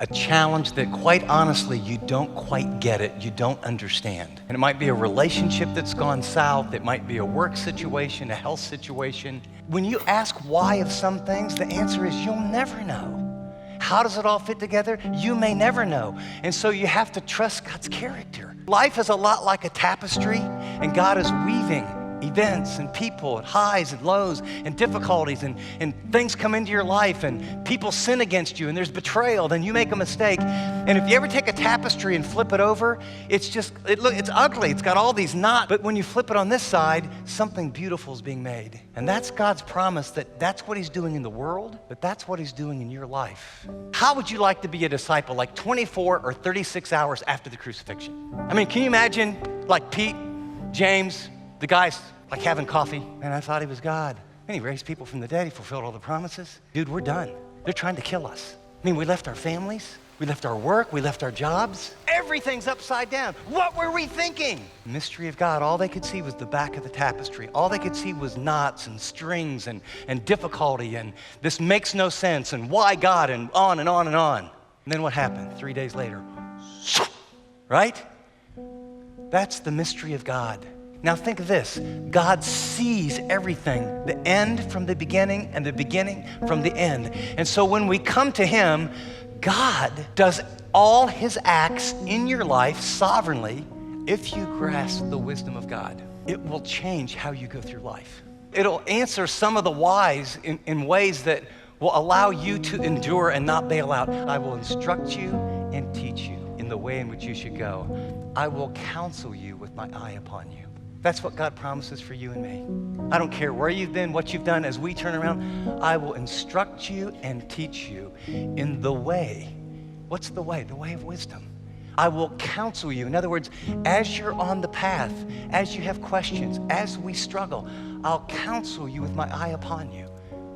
A challenge that, quite honestly, you don't quite get it, you don't understand. And it might be a relationship that's gone south, it might be a work situation, a health situation. When you ask why of some things, the answer is you'll never know. How does it all fit together? You may never know. And so you have to trust God's character. Life is a lot like a tapestry, and God is weaving events and people and highs and lows and difficulties and things come into your life and people sin against you and there's betrayal, then you make a mistake. And if you ever take a tapestry and flip it over, it's ugly. It's got all these knots. But when you flip it on this side, something beautiful is being made. And that's God's promise that that's what he's doing in the world, but that's what he's doing in your life. How would you like to be a disciple like 24 or 36 hours after the crucifixion? I mean, can you imagine like Pete, James, the guy's like having coffee, and I thought he was God. And he raised people from the dead. He fulfilled all the promises. Dude, we're done. They're trying to kill us. I mean, we left our families. We left our work. We left our jobs. Everything's upside down. What were we thinking? The mystery of God, all they could see was the back of the tapestry. All they could see was knots and strings and difficulty and this makes no sense and why God and on and on and on. And then what happened 3 days later? Right? That's the mystery of God. Now think of this, God sees everything, the end from the beginning and the beginning from the end. And so when we come to him, God does all his acts in your life sovereignly if you grasp the wisdom of God. It will change how you go through life. It'll answer some of the whys in ways that will allow you to endure and not bail out. I will instruct you and teach you in the way in which you should go. I will counsel you with my eye upon you. That's what God promises for you and me. I don't care where you've been, what you've done, as we turn around, I will instruct you and teach you in the way. What's the way? The way of wisdom. I will counsel you. In other words, as you're on the path, as you have questions, as we struggle, I'll counsel you with my eye upon you.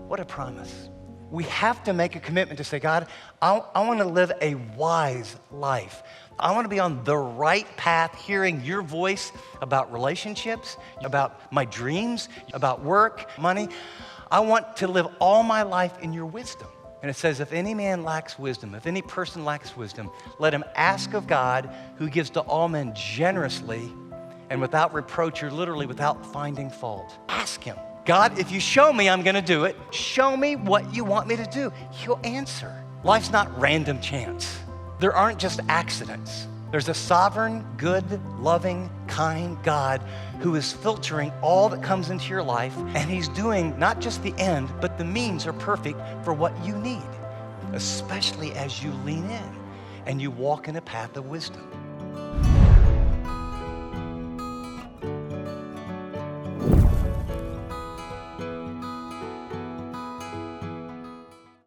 What a promise. We have to make a commitment to say, God, I want to live a wise life. I want to be on the right path, hearing your voice about relationships, about my dreams, about work, money. I want to live all my life in your wisdom. And it says, if any man lacks wisdom, if any person lacks wisdom, let him ask of God, who gives to all men generously and without reproach, or literally without finding fault. Ask him. God, if you show me, I'm going to do it. Show me what you want me to do. He'll answer. Life's not random chance. There aren't just accidents. There's a sovereign, good, loving, kind God who is filtering all that comes into your life, and he's doing not just the end, but the means are perfect for what you need, especially as you lean in and you walk in a path of wisdom.